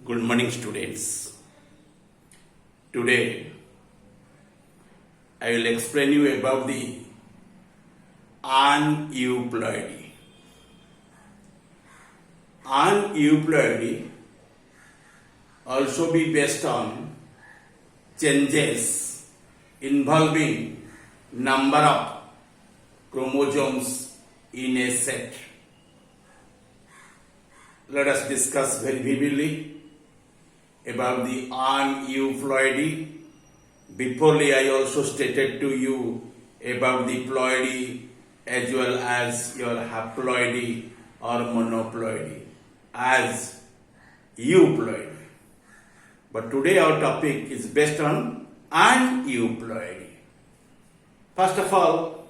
Good morning, students. Today, I will explain you about the aneuploidy. Aneuploidy also be based on changes involving number of chromosomes in a set. Let us discuss very vividly about the aneuploidy. Beforely, I also stated to you about the ploidy as well as your haploidy or monoploidy as euploidy. But today our topic is based on aneuploidy. First of all,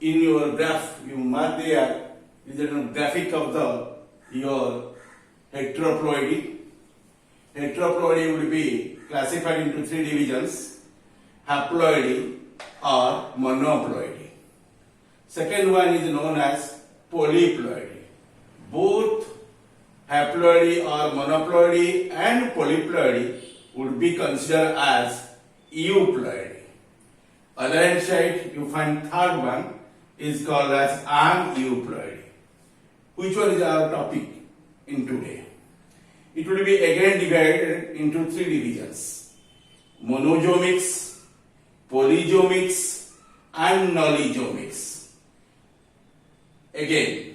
in your graph, you mark there is a graphic of your heteroploidy. Heteroploidy would be classified into three divisions: haploidy or monoploidy. Second one is known as polyploidy. Both haploidy or monoploidy and polyploidy would be considered as euploidy. Other hand side, you find third one is called as aneuploidy. Which one is our topic in today? It will be again divided into three divisions: monozomics, polyzomics, and nullizomics. Again,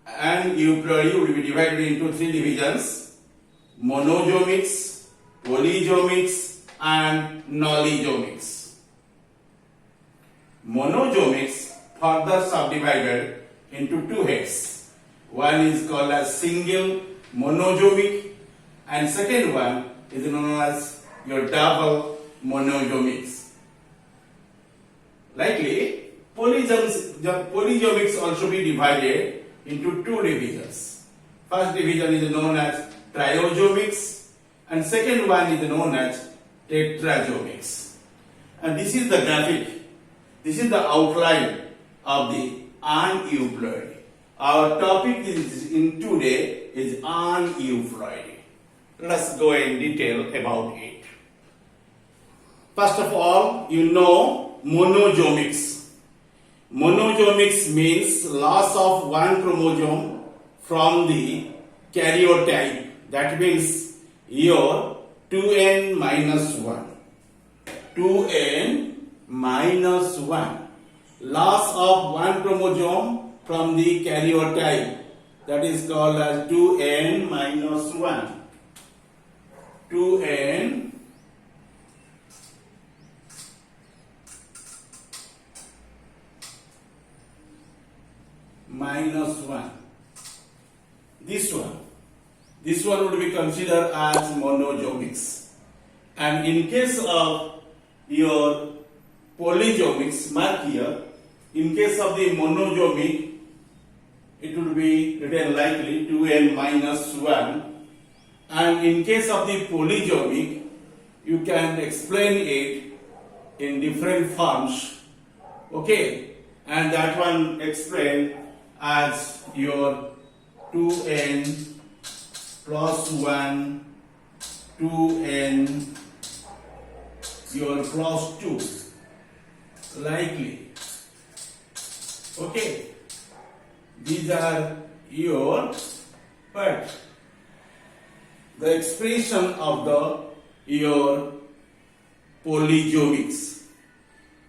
aneuploidy will be divided into three divisions: monozomics, polyzomics, and nullizomics. Monozomics further subdivided into two heads. One is called as single monozomic, and second one is known as your double monozomics. Likely, polyzomics also be divided into two divisions. First division is known as triozomics, and second one is known as tetrazomics. And this is the graphic. This is the outline of the aneuploidy. Our topic in today is aneuploidy. Let us go in detail about it. First of all, you know monozomics. Monozomics means loss of one chromosome from the karyotype. That means your 2n minus 1. 2n minus 1. Loss of one chromosome from the karyotype, that is called as 2n minus 1. 2n minus 1. This one would be considered as monozomics. And in case of your polyzomics, mark here, in case of the monozomic, it will be written likely 2n minus 1, and in case of the polyzomic, you can explain it in different forms, okay, and that one explained as your 2n plus 1, 2n, your plus 2, likely, okay. These are your the expression of your polyzomics.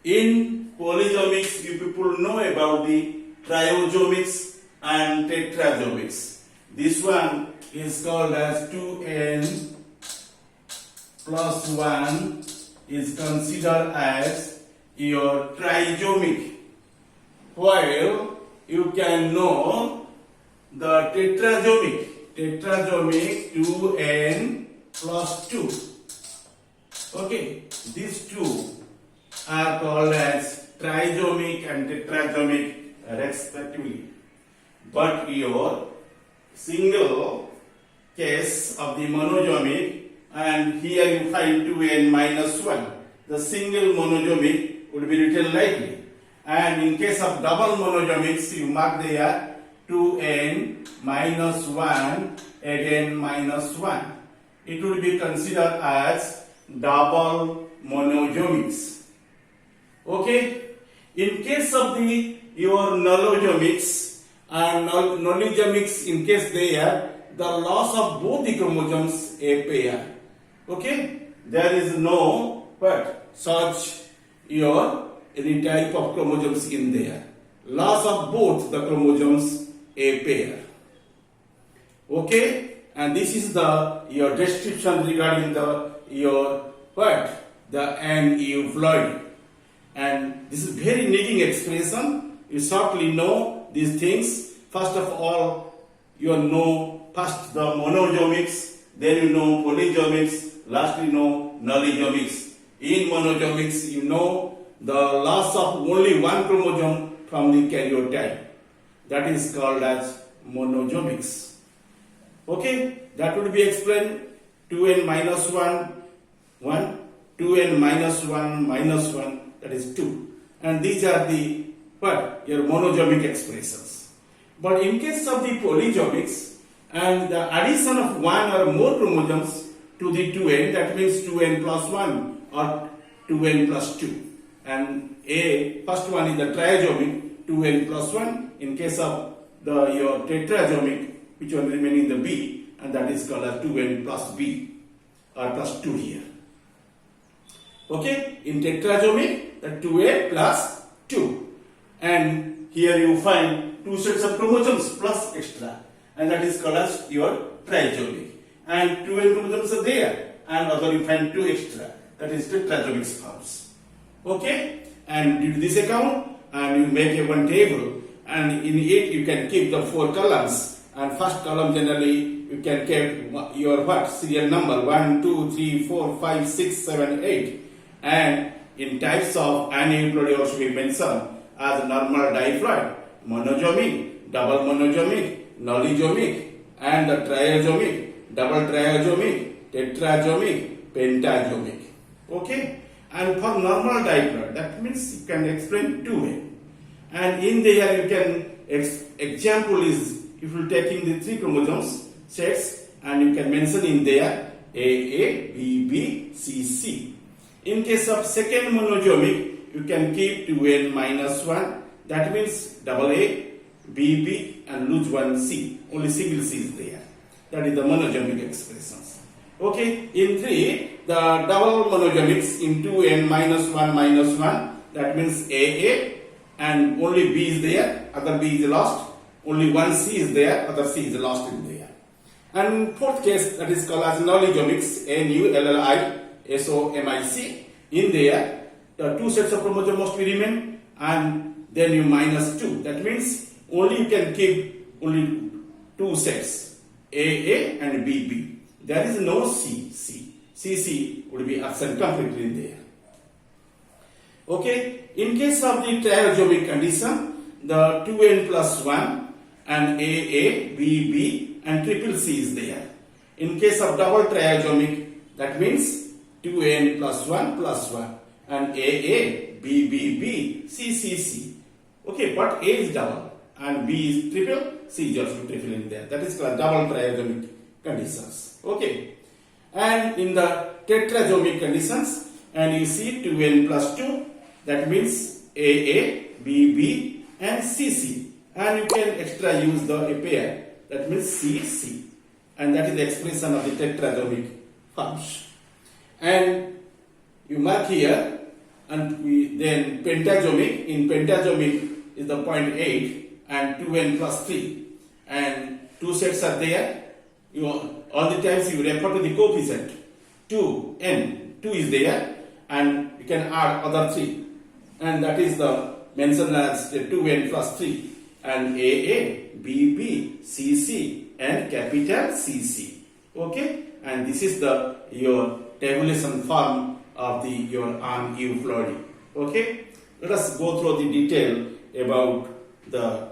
In polyzomics, you people know about the triozomics and tetrazomics. This one is called as 2n plus 1 is considered as your trizomic, while you can know the tetrazomic. Tetrazomic 2n plus 2. Okay, these two are called as trizomic and tetrazomic respectively. But your single case of the monozomic, and here you find 2n minus 1. The single monozomic would be written likely. And in case of double monozomics, you mark there 2n minus 1 again minus 1. it will be considered as double monozomics. Okay? In case of your nullozomics and nullozomics, in case they are the loss of both the chromosomes a pair. Okay? There is no such any type of chromosomes in there. Loss of both the chromosomes a pair. Okay? And this is your description regarding the aneuploidy. And this is very needing expression. You certainly know these things. First of all, you know first the monozomics, then you know polyzomics, lastly you know nullozomics. In monozomics, you know the loss of only one chromosome from the karyotype. That is called as monozomics. Okay, that would be explained 2n minus 1, 1, 2n minus 1 minus 1, that is 2. And these are the your monozomic expressions. But in case of the polyzomics and the addition of one or more chromosomes to the 2n, that means 2n plus 1 or 2n plus 2. And first one is the triazomic, 2n plus 1. In case of your tetrazomic, which one remaining the B, and that is called as 2n plus B or plus 2 here. Okay, in tetrazomic, the 2n plus 2. And here you find two sets of chromosomes plus extra, and that is called as your triazomic. And 2n chromosomes are there, and other you find 2 extra, that is tetrazomic forms. Okay, and due to this account, and you make a one table, and in it you can keep the 4 columns. And first column generally you can keep your serial number 1, 2, 3, 4, 5, 6, 7, 8. And in types of aneuploidy also we mention as normal diploid, monozomic, double monozomic, nullozomic, and the triazomic, double triazomic, tetrazomic, pentazomic. Okay? And for normal diploid, that means you can explain 2 ways. And in there you can, example is, if you take in the 3 chromosomes sets, and you can mention in there A, B, B, C, C. In case of second monozomic, you can keep 2n minus 1, that means double A, B, B, and lose one C. Only single C is there. That is the monozomic expressions. Okay, in 3, the double monozomics in 2n minus 1, that means A, and only B is there, other B is lost. Only one C is there, other C is lost in there. And fourth case, that is called as nullozomics, Nullisomic. In there, the 2 sets of chromosomes must be remain, and then you minus 2. That means only you can keep only 2 sets, A and B. There is no C. C would be absent completely in there. Okay, in case of the triazomic condition, the 2n plus 1 and A, B, and triple C is there. In case of double triazomic, that means 2n plus 1 and A, B, C. Okay, but A is double and B is triple, C is also triple in there. That is called double triazomic conditions. Okay, and in the tetrazomic conditions, and you see 2n plus 2, that means A, B, and C. And you can extra use a pair, that means C. And that is the expression of the tetrazomic forms. And you mark here, and then pentazomic. In pentazomic is the 0.8 and 2n plus 3. And 2 sets are there. All the times you refer to the coefficient 2n. 2 is there, and you can add other 3. And that is the mentioned as the 2n plus 3. And A, B, C, and capital CC. Okay, and this is your tabulation form of your aneuploidy. Okay, let us go through the detail about the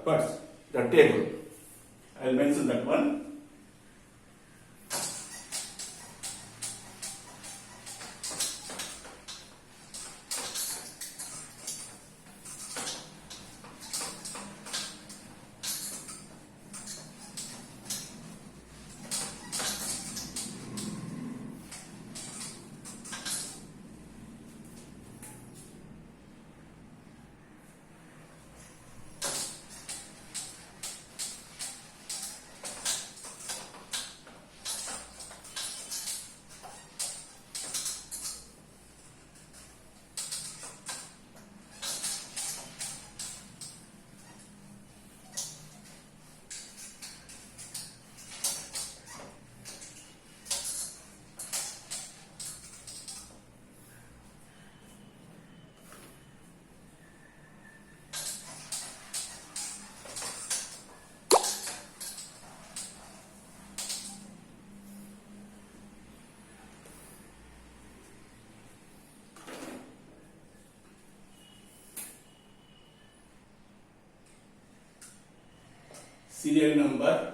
table. I will mention that one. serial number.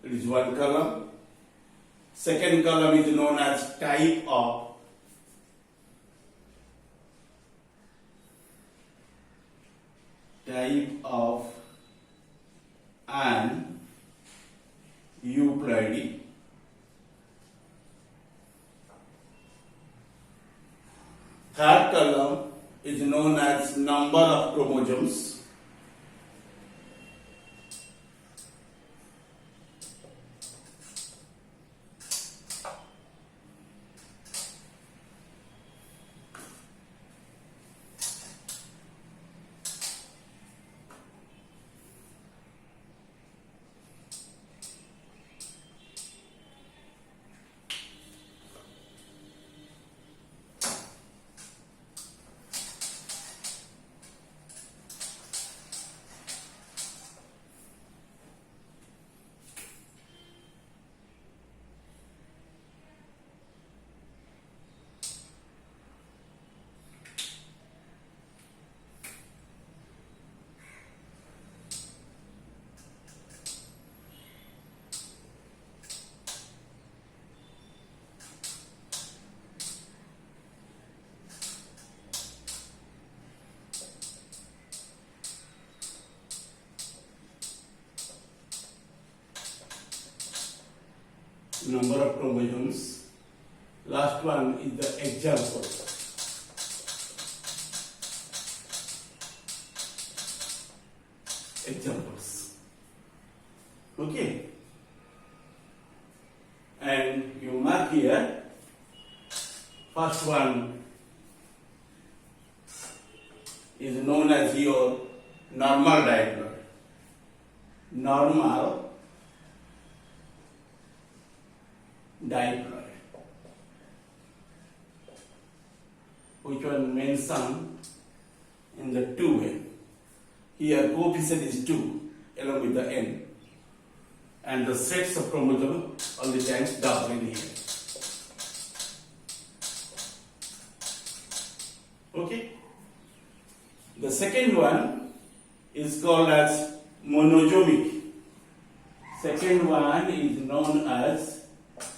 It is one column. Second column is known as type of. An euploidy. Third column is known as number of chromosomes. Number of chromosomes. Last one is the example. Examples. Okay. And you mark here. First one is known as your normal diploid. Normal diploid, which was mentioned in the 2n. Here coefficient is 2 along with the n, and the sets of chromosome all the times double in here. Okay. The second one is called as monozomic. Second one is known as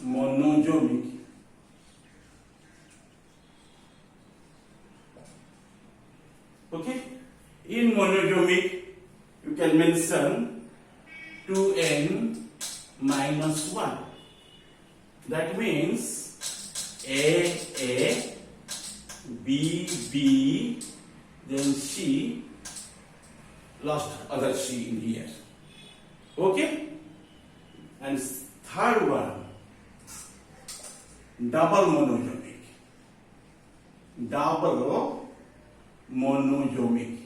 monozomic. Okay, in monozomic you can mention 2n minus 1. That means A, B, then C, lost other C in here. Okay, and third one, double monozomic. Double monozomic.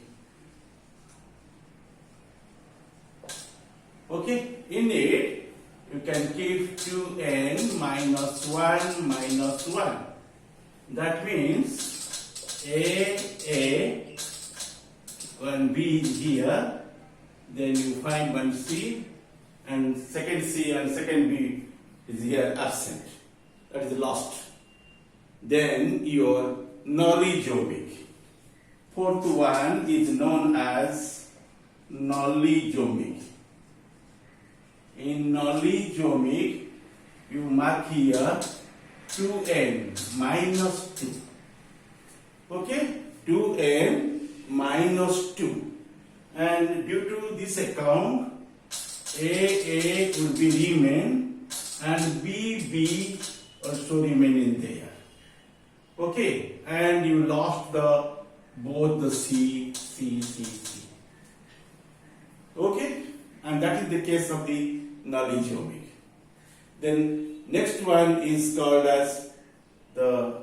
Okay, in it you can keep 2n minus 1 minus 1. That means A, one B is here, then you find one C, and second C and second B is here absent. That is lost. Then your nolizomic. Fourth one is known as nolizomic. In nolizomic, you mark here 2n minus 2. Okay? 2n minus 2. And due to this account, A will be remain and B also remain in there. Okay? And you lost both the C. Okay? And that is the case of the nolizomic. Then next one is called as the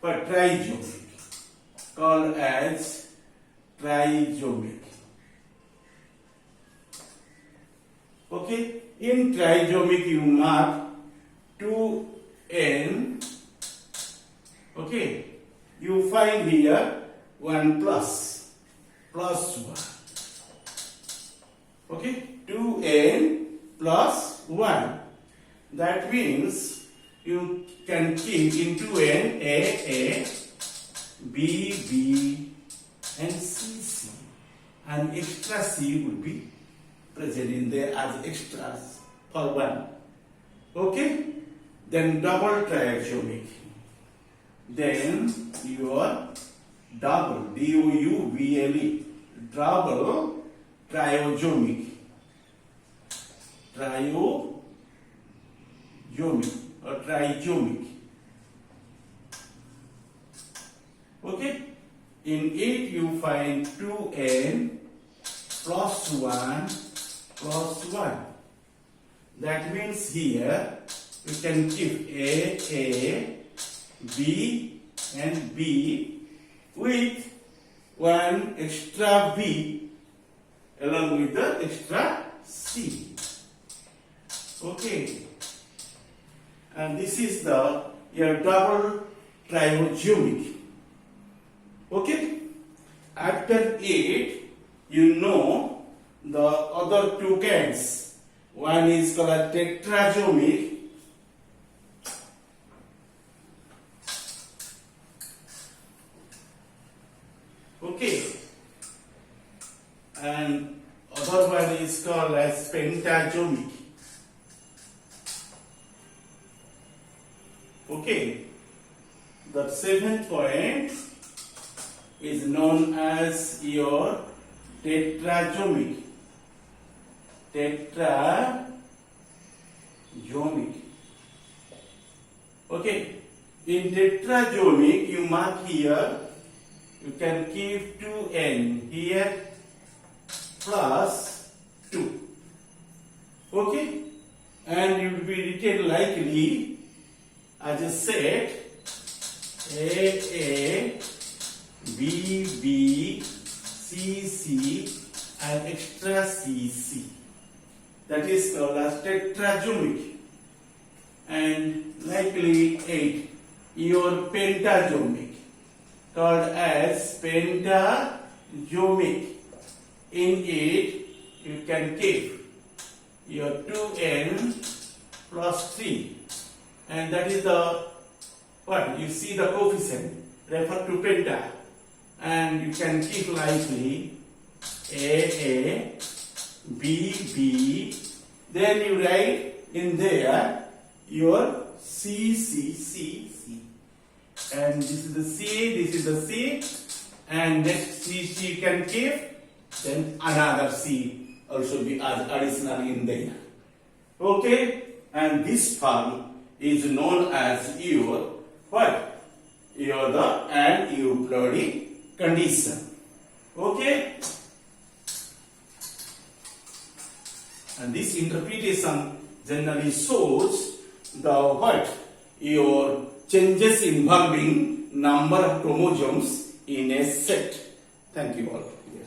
trizomic. Called as trizomic. Okay, in trizomic you mark 2n. Okay, you find here 1 plus 1. Okay, 2n plus 1. That means you can keep in 2n A, B, and C, and extra C would be present in there as extras for 1. Okay? Then double triazomic. Then your double, double, double triazomic. Triazomic or trizomic. Okay? In it you find 2n plus 1 plus 1. That means here you can keep A, B and B with one extra B along with the extra C. Okay. And this is your double triazomic. Okay. After it, you know the other two kinds. One is called tetrazomic. Okay. And other one is called as pentazomic. Okay. The 7th point is known as your tetrazomic. Tetrazomic. Okay. In tetrazomic, you mark here, you can keep 2n here plus 2. Okay. And it will be written likely as a set A, B, C, and extra C. That is called as tetrazomic. And likely 8, your pentazomic, called as pentazomic. In it, you can keep your 2n plus 3. And that is the, what? You see the coefficient, refer to penta. And you can keep likely A, B, then you write in there your C. And this is the C, this is the C, and next C you can keep, then another C also be additional in there. Okay? And this form is known as your, what? Your the aneuploidy condition. Okay? And this interpretation generally shows the what? Your changes involving number of chromosomes in a set. Thank you all. Yes.